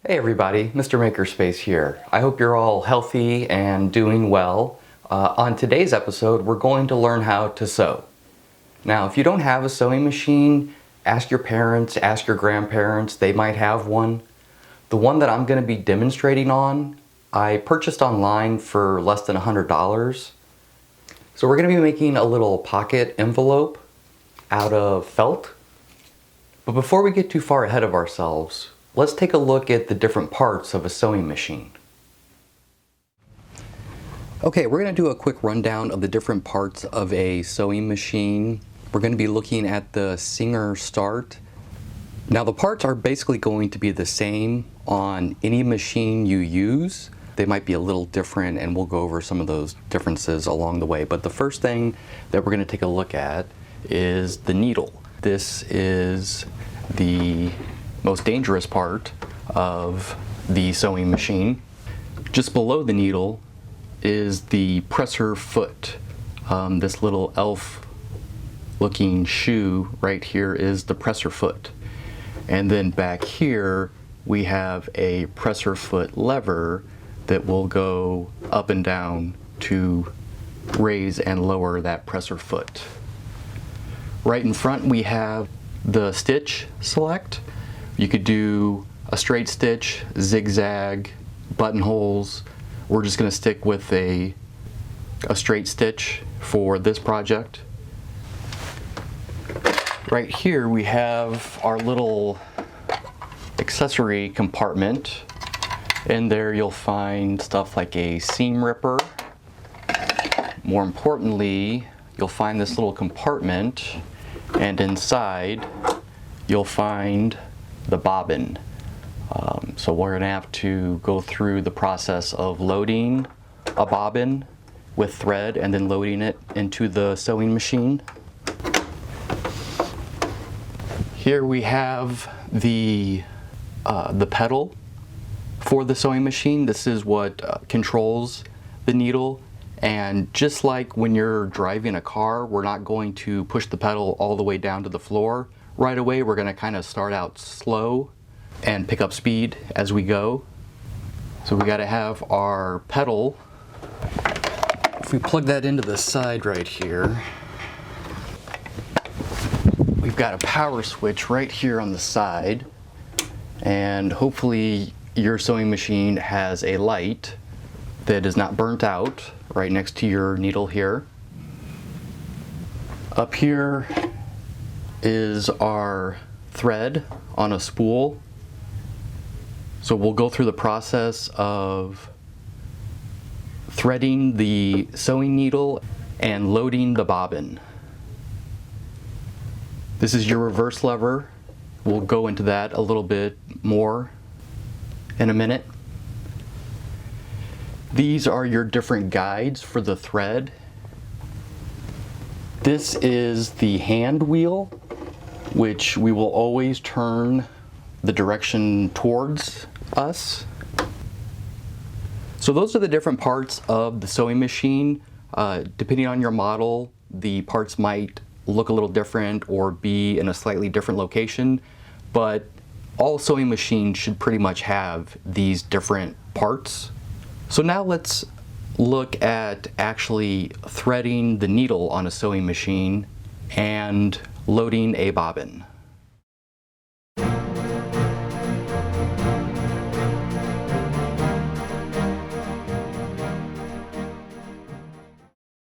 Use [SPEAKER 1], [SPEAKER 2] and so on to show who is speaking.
[SPEAKER 1] Hey everybody, Mr. Makerspace here. I hope you're all healthy and doing well. On today's episode, we're going to learn how to sew. Now, if you don't have a sewing machine, ask your parents, ask your grandparents, they might have one. The one that I'm going to be demonstrating on, I purchased online for less than $100. So we're going to be making a little pocket envelope out of felt. But before we get too far ahead of ourselves, let's take a look at the different parts of a sewing machine. Okay, we're going to do a quick rundown of the different parts of a sewing machine. We're going to be looking at the Singer Start. Now the parts are basically going to be the same on any machine you use. They might be a little different and we'll go over some of those differences along the way. But the first thing that we're going to take a look at is the needle. This is the most dangerous part of the sewing machine. Just below the needle is the presser foot. This little elf looking shoe right here is the presser foot. And then back here we have a presser foot lever that will go up and down to raise and lower that presser foot. Right in front we have the stitch select. You could do a straight stitch, zigzag, buttonholes. We're just going to stick with a straight stitch for this project. Right here we have our little accessory compartment. In there you'll find stuff like a seam ripper. More importantly, you'll find this little compartment, and inside you'll find the bobbin. So we're going to have to go through the process of loading a bobbin with thread and then loading it into the sewing machine. Here we have the pedal for the sewing machine. This is what controls the needle, and just like when you're driving a car, we're not going to push the pedal all the way down to the floor right away. We're going to kind of start out slow and pick up speed as we go. So we got to have our pedal. If we plug that into the side right here, we've got a power switch right here on the side, and hopefully your sewing machine has a light that is not burnt out right next to your needle here. Up here is our thread on a spool. So we'll go through the process of threading the sewing needle and loading the bobbin. This is your reverse lever. We'll go into that a little bit more in a minute. These are your different guides for the thread. This is the hand wheel, which we will always turn the direction towards us. So those are the different parts of the sewing machine. Depending on your model, the parts might look a little different or be in a slightly different location, but all sewing machines should pretty much have these different parts. So now let's look at actually threading the needle on a sewing machine and loading a bobbin.